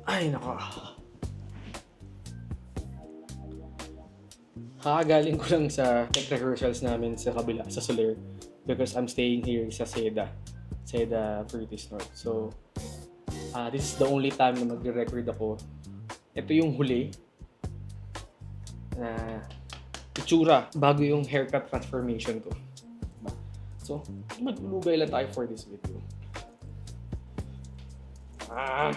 Ay, nako. Kakagaling ko lang sa tech rehearsals namin sa kabila, sa Soler. Because I'm staying here sa Seda Fruities North. So, this is the only time na magre-record ako. Ito yung huli na itsura bago yung haircut transformation ko. So, maglulugay lang tayo for this video. Ah!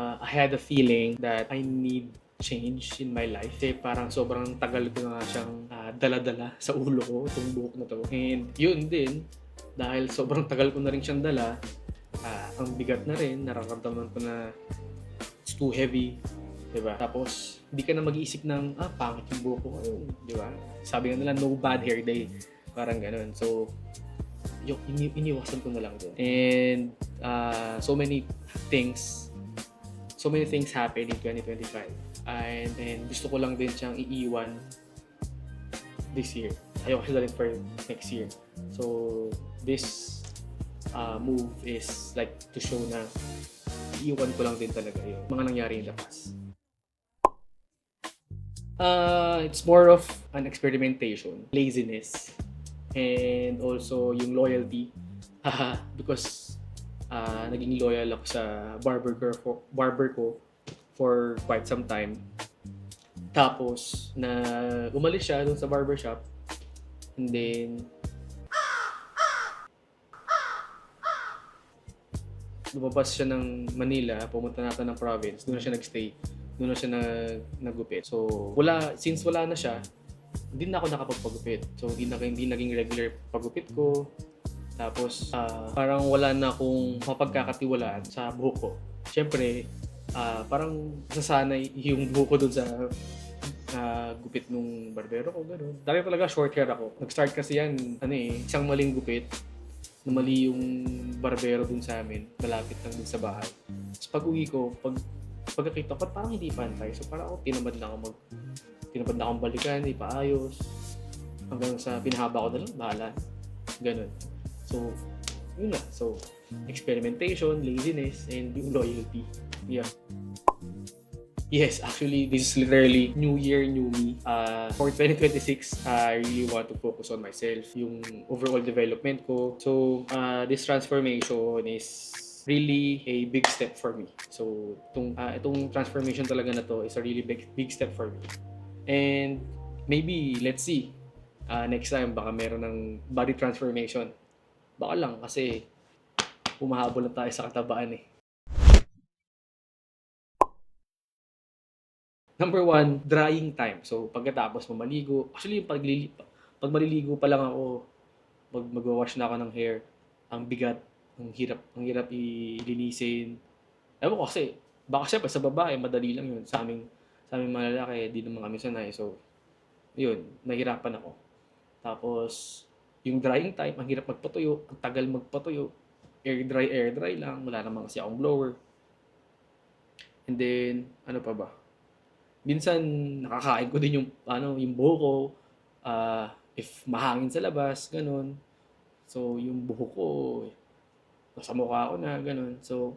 I had a feeling that I need change in my life. Kasi parang sobrang tagal ko na nga siyang dala-dala sa ulo ko, itong buhok na to. And yun din, dahil sobrang tagal ko na rin siyang dala, ang bigat na rin, nararamdaman ko na it's too heavy. Diba? Tapos, hindi ka na mag-iisip ng, pangit yung buhok ko. Ayun, diba? Sabi nga nila, no bad hair day. Parang ganun. So, yung iniwasan ko na lang din. And so many things happen in 2025. And gusto ko lang din siyang iiwan this year. Ayoko siya dalhin for next year. So, this move is like to show na iiwan ko lang din talaga yung mga nangyari in the past. It's more of an experimentation, laziness, and also yung loyalty. Because naging loyal ako sa barber ko for quite some time. Tapos, na umalis siya dun sa barbershop. And then, lumabas siya ng Manila, pumunta natin ng province. Doon na siya nagstay. Doon na siya nagupit. So, since wala na siya, hindi na ako nakapagpagupit. So, hindi naging regular pagupit ko. Tapos, parang wala na akong mapagkakatiwalaan sa buhok ko. Siyempre, parang nasanay yung buhok ko dun sa gupit nung barbero ko, gano'n. Dati talaga short hair ako. Nag-start kasi yan, isang maling gupit na mali yung barbero dun sa amin, malapit lang dun sa bahay. Tapos pag uwi ko, pagkakita ko, parang hindi pantay. So parang tinamad na akong balikan, hindi pa ayos. Hanggang sa pinahaba ko na lang, bahala. Ganun. So, yun na. So, experimentation, laziness, and yung loyalty. Yeah. Yes, actually, this is literally new year, new me. For 2026, I really want to focus on myself, yung overall development ko. So, this transformation is really a big step for me. So, itong transformation talaga na to is a really big step for me. And maybe, let's see, next time baka meron ng body transformation. Baka lang kasi humahabol na tayo sa katabaan eh. Number one, drying time. So, pagkatapos mo maligo, actually yung pag maliligo pa lang ako, magwawash na ako ng hair, ang bigat, ang hirap ilinisin. Ewan ko kasi, baka syempre sa babae, madali lang yun. Sa aming mga lalaki, di naman kami sanay. So, yun, nahirapan ako. Tapos, yung drying time, ang hirap magpatuyo, ang tagal magpatuyo. Air dry lang, wala naman kasi akong blower. And then, ano pa ba? Minsan, nakakain ko din yung buhok ko, if mahangin sa labas, ganun. So, yung buhok ko, nasa mukha ko na, ganun. So,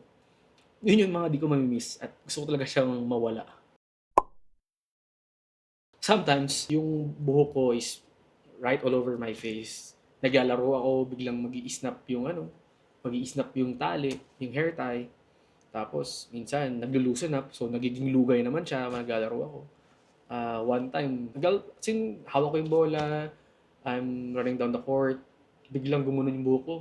yun yung mga di ko mamimiss at gusto ko talaga siyang mawala. Sometimes, yung buhok ko is right all over my face. Naglalaro ako, biglang mag-i-snap yung tali, yung hair tie. Tapos, minsan, naglo-loosen up. So, nagiging lugay naman siya, naglalaro ako. One time, hawak ko yung bola, I'm running down the court, biglang gumunon yung buhok ko.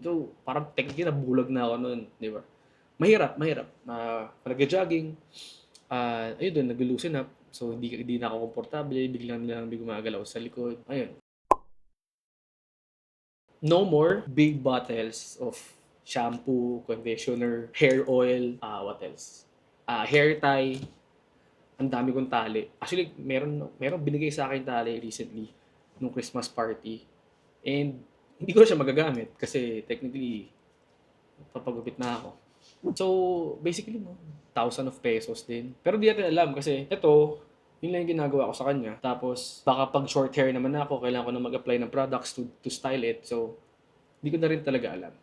So, parang technically nabulag na ako noon, di ba? Mahirap. Pag nag-jogging, ayun doon, nag-loosen up. So, hindi na ako komportable, biglang may gumagalaw sa likod. Ayun. No more big bottles of shampoo, conditioner, hair oil, what else? Hair tie, ang dami kong tali. Actually, meron binigay sa akin tali recently nung Christmas party. And hindi ko na siya magagamit kasi technically papagupit na ako. So, basically, no, 1,000 of pesos din. Pero di natin alam kasi ito, Yun lang yung ginagawa ko sa kanya. Tapos, baka pag short hair naman ako, kailangan ko na mag-apply ng products to style it. So, hindi ko na rin talaga alam.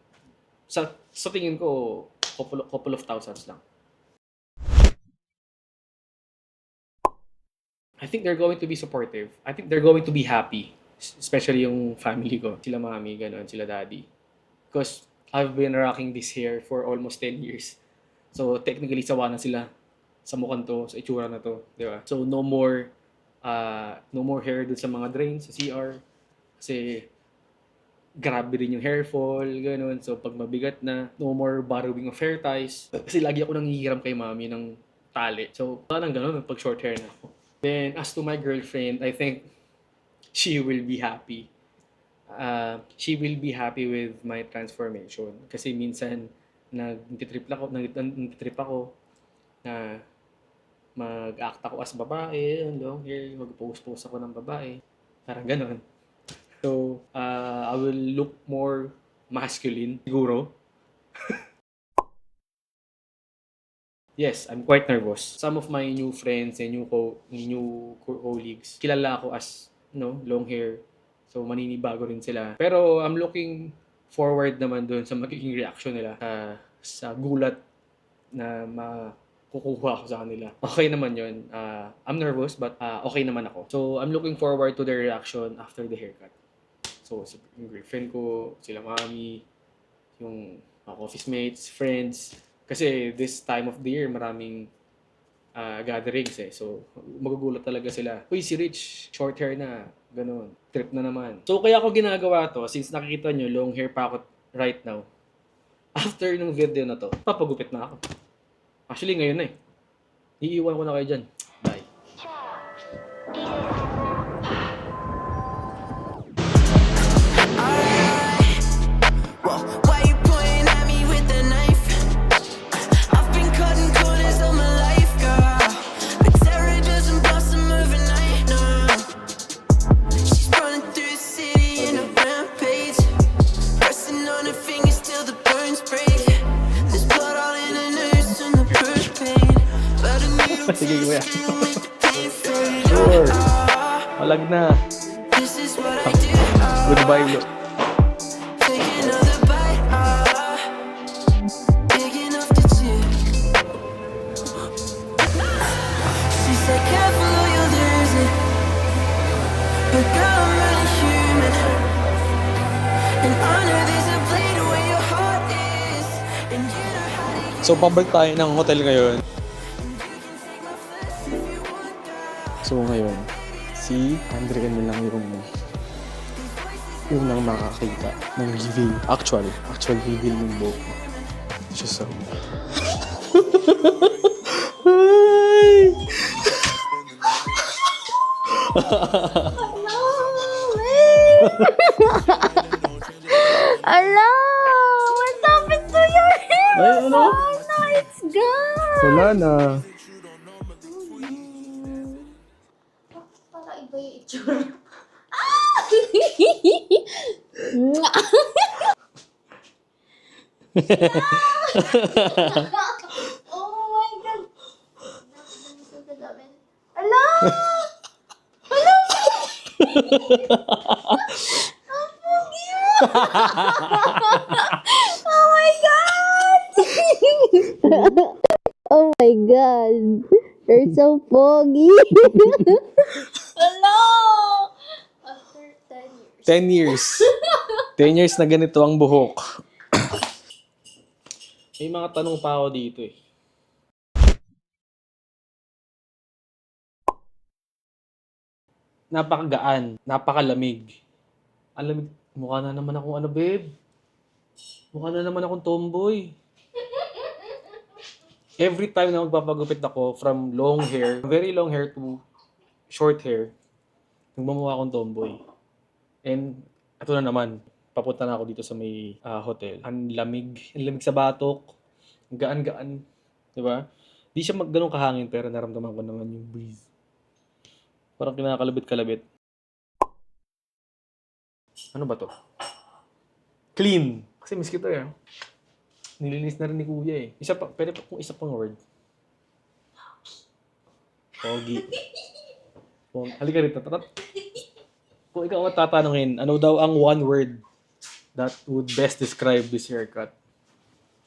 Sa tingin ko, couple of thousands lang. I think they're going to be supportive. I think they're going to be happy. Especially yung family ko. Sila mami, gano'n, sila daddy. Because I've been rocking this hair for almost 10 years. So, technically, sawa na sila sa mukhang to, sa itsura na to. Di ba? So, no more hair dun sa mga drains, sa CR. Kasi, grabe rin yung hair fall, gano'n. So, pag mabigat na, no more borrowing of hair ties. Kasi lagi ako nangihiram kay mami ng tali. So, parang gano'n pag short hair na ako. Then, as to my girlfriend, I think she will be happy. She will be happy with my transformation. Kasi minsan, nagtitrip ako na mag-act ako as babae, long hair, mag-post ako ng babae. Parang ganon. So, I will look more masculine, siguro. Yes, I'm quite nervous. Some of my new friends and new colleagues, kilala ako as, long hair. So, maninibago rin sila. Pero, I'm looking forward naman dun sa magiging reaction nila sa gulat na makukuha ko sa kanila. Okay naman yun. I'm nervous, but okay naman ako. So, I'm looking forward to their reaction after the haircut. So, yung girlfriend ko, sila mami, yung mga office mates, friends. Kasi this time of the year, maraming gatherings eh. So, magugulat talaga sila. Uy, si Rich, short hair na. Ganun. Trip na naman. So, kaya ako ginagawa to, since nakikita nyo, long hair pa ako right now. After nung video na to, papagupit na ako. Actually, ngayon na eh. Iiwan ko na kayo dyan. Bye. Sige, kuya. Sure. Malag na. Goodbye, lo. So, pabalik tayo ng hotel ngayon. So ngayon, si Andre na lang yung unang makakita ng reveal. Actual reveal ng buhok. Just so. Hi! Hello! What happened to your hair? Ay, ano? Oh no, it's gone! Wala na. Para iba yung itsura. Oh my God! Hello! Hello! Oh my God! Oh my God! You're so foggy! Hello! After 10 years. 10 years. 10 years na ganito ang buhok. May mga tanong pa ako dito eh. Napakagaan, napakalamig. Ang lamig. Mukha na naman akong ano, babe. Mukha na naman akong tomboy. Every time na magpapagupit ako from long hair, very long hair to short hair, nagmamukha akong tomboy. And ito na naman, papunta na ako dito sa may hotel. Ang lamig sa batok. Ang gaan-gaan. Di ba? Di siya ganun kahangin pero naramdaman ko naman yung breeze. Parang kinakalabit-kalabit. Ano ba to? Clean. Kasi miss kita eh. Nilinis na rin ni kuya eh. Isa pa, pwede pa kung isa pang word. Pogi. Kung, halika rito. Kung ikaw ang tatanungin, ano daw ang one word that would best describe this haircut?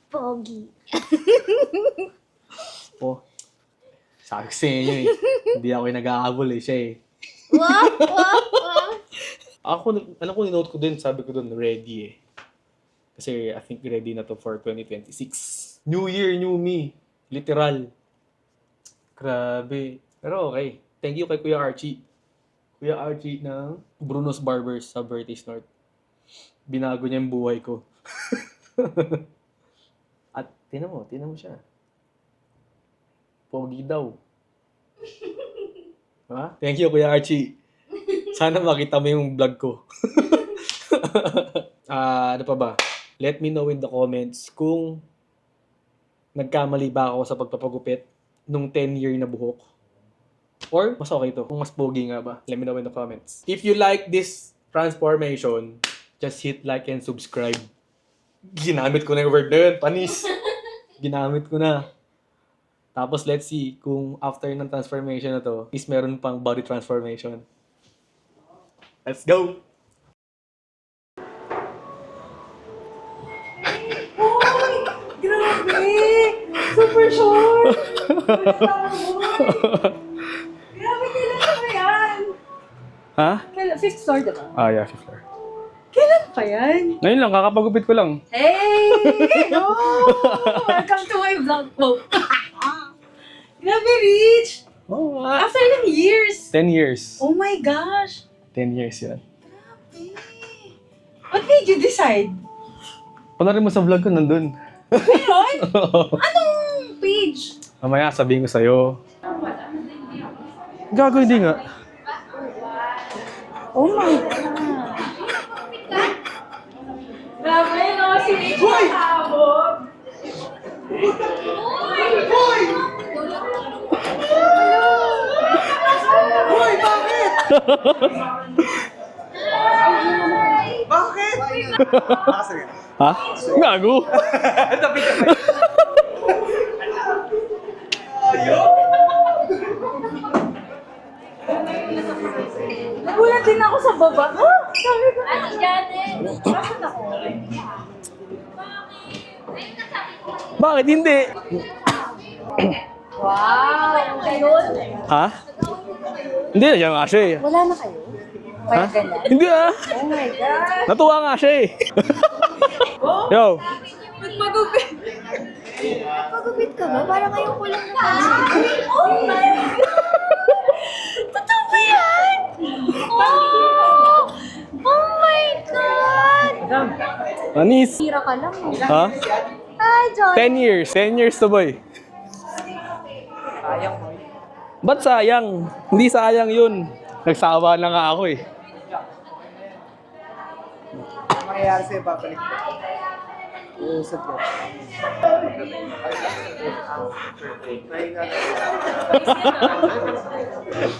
Pogi. Oh, sabi ko sa inyo eh. Hindi ako yung nag-aabol eh. Siya eh. Wow. Ako, alam ko, note ko din, sabi ko dun, ready eh. Kasi I think ready na to for 2026. New year, new me. Literal. Grabe. Pero okay. Thank you kay Kuya Archie. Kuya Archie ng Bruno's Barbers sa Vertis North. Binago niya yung buhay ko. At tinan mo siya. Pogi daw. Ha? Thank you, Kuya Archie. Sana makita mo yung vlog ko. Ano pa ba? Let me know in the comments kung nagkamali ba ako sa pagpapagupit nung 10-year na buhok. Or mas okay to. Kung mas pogi nga ba. Let me know in the comments. If you like this transformation, just hit like and subscribe. Ginamit ko na yung word na yun. Panis. Ginamit ko na. Tapos let's see kung after ng transformation na to, is meron pang body transformation. Let's go! Grabe! Super short! Grabe, kailan pa yan? Ha? Fifth floor, diba? Yeah, fifth floor. Kailan pa yan? Ngayon lang, kakapagupit ko lang. Hey! No! Welcome to my vlog po. Grabe, Rich! Oh, After ilang years? 10 years. Oh my gosh! 10 years yun. Grabe! What made you decide? Panorin mo sa vlog ko, nandun. Meron? Anong page? Mamaya sabihin ko sa'yo. Gago, hindi nga. Oh my God! Grabe, no? Si Rich mahabog. Hoy, bakit? Bakit? Ha? Gago. Nagulat din ako sa baba. Sabi ko, bakit ako? Bakit hindi? Wow! Ayun. Ha? Hindi na siya nga siya eh. Wala na kayo? Ha? Kaya ganyan? Hindi ah. Oh my God! Natuwa nga siya eh. Yo. Magpagupit! Pagupit ka ba? Parang ngayon ko lang Oh my God! Totoo ba yan? Oh my God! Anis. Tira ka lang. Ha? Hi, John. 10 years. 10 years to boy. Ba't sayang? Hindi sayang yun. Nagsawa na nga ako eh. Ang mangyayari sa'yo, babalik ko. Uusap ko.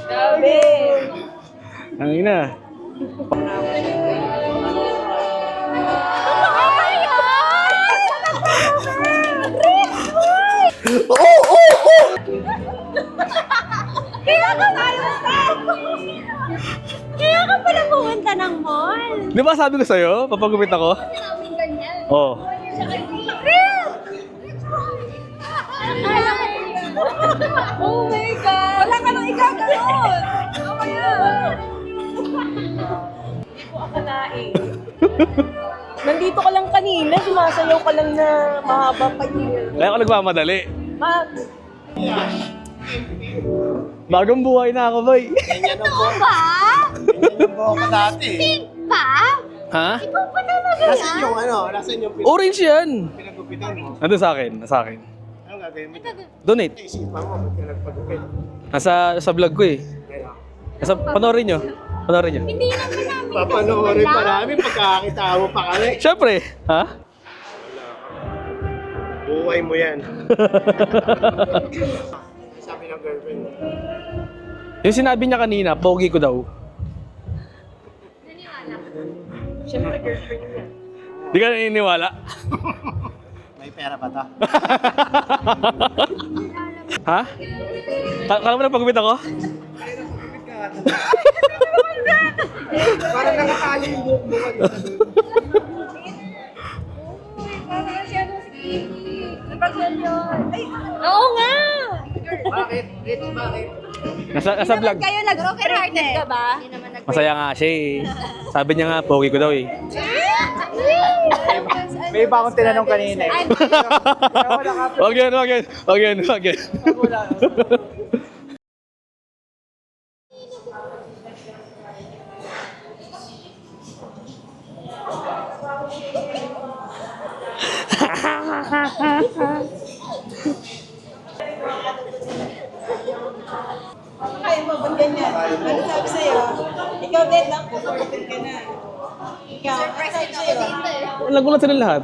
Grabe! Ang ina. Kaya ka tayo Kaya ka pala pumunta ng mall. Di ba sabi ko sa'yo, papagupit ako? Sinabing ganyan. Oo. Oh my God! Wala ka nang igaganon! Ano ba yan? Hindi ko akalain. Nandito ka lang kanina, sumasayaw ka lang na mahaba pa yun. Kaya ako nagmamadali. Bagong buhay na ako, boy. Ganyan ang buhok. Pa? Ganyan ang buhok ko dati. Pa? Ha? Ikaw pa talaga Nasaan yan? yung ano? Nasaan yung Orange yan. pinagupitan mo? Nandun sa akin. Nasa akin. Ano gagawin mo? Donate. Isipan mo, ba't ka nagpagupit? Sa vlog ko eh. Kaya, Nasa, panoorin nyo. Panoorin nyo. Hindi naman namin. papanoorin pa namin pagkakita mo pa kami. Siyempre. Ha? Buhay mo yan. Sabi ng girlfriend mo. Yung sinabi niya kanina, pogi ko daw. Siyempre, girlfriend niya. Di ka naniniwala? May pera pa ta. Ha? Kala mo na pagupit ako? Parang nakakali yung buhok mo. Oo nga! Bakit? Rich, bakit? Nasa vlog. Kayo nag-broken-hearted ka ba? Masaya nga siya eh. Sabi niya nga, pogi ko daw eh. May iba akong tinanong kanina eh. Wag yan, wag yan. Wag yan, wag yan. Kaya mo, ba't ganyan? Ano sabi sa'yo? Ikaw din lang, puportin ka na. Ikaw, ano sabi sa'yo? Nagulat sila lahat.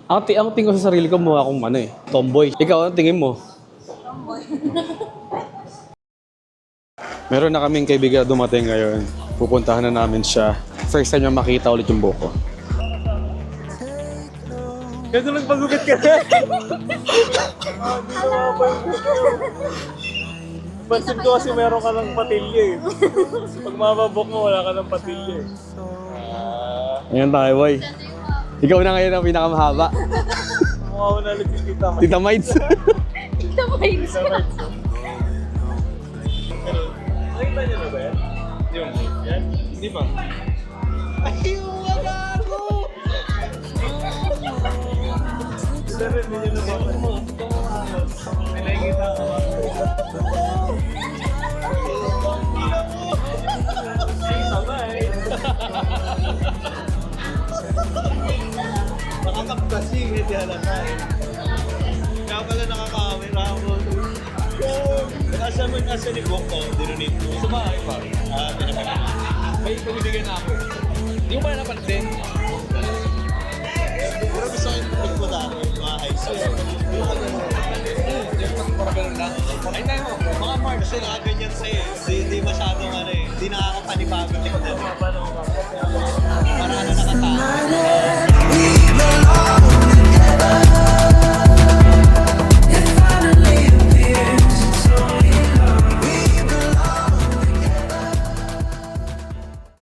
Ang tingin ko sa sarili ko, mukha akong ano eh, tomboy. Ikaw, ang tingin mo? Tomboy. Meron na kaming kaibigan na dumating ngayon. Pupuntahan na namin siya. First time niya makita ulit yung buhok ko. Kasi nagpagupit ka na. Pansin ko kasi meron ka ng patilya eh. Pag mababok mo, wala ka ng patilya eh. Ayan tayo, boy. Ikaw na ngayon ang pinakamahaba. Mukha ko na ulit yung kita mo. Tita Mites. Nakita niyo na ba yan? Yung yan? Hindi pa. Hindi niyo na ba? May nakikita ka ba? Tama eh. Nakakap kasi, hindi halata eh. Kaya pala nakaka-camera ako. Asa ni Boko, dinunit ko. Sa bahay pa. Pinapalit. May pumibigyan na ako. Hindi ko pa napansin. Pero gusto ko yung pagpunta ako yung mga high school. Yung parang lang. Ay na mo, mga Mark, kasi nakaganyan sa'yo. Hindi masyadong ano eh. Hindi nakakapanibago tingnan.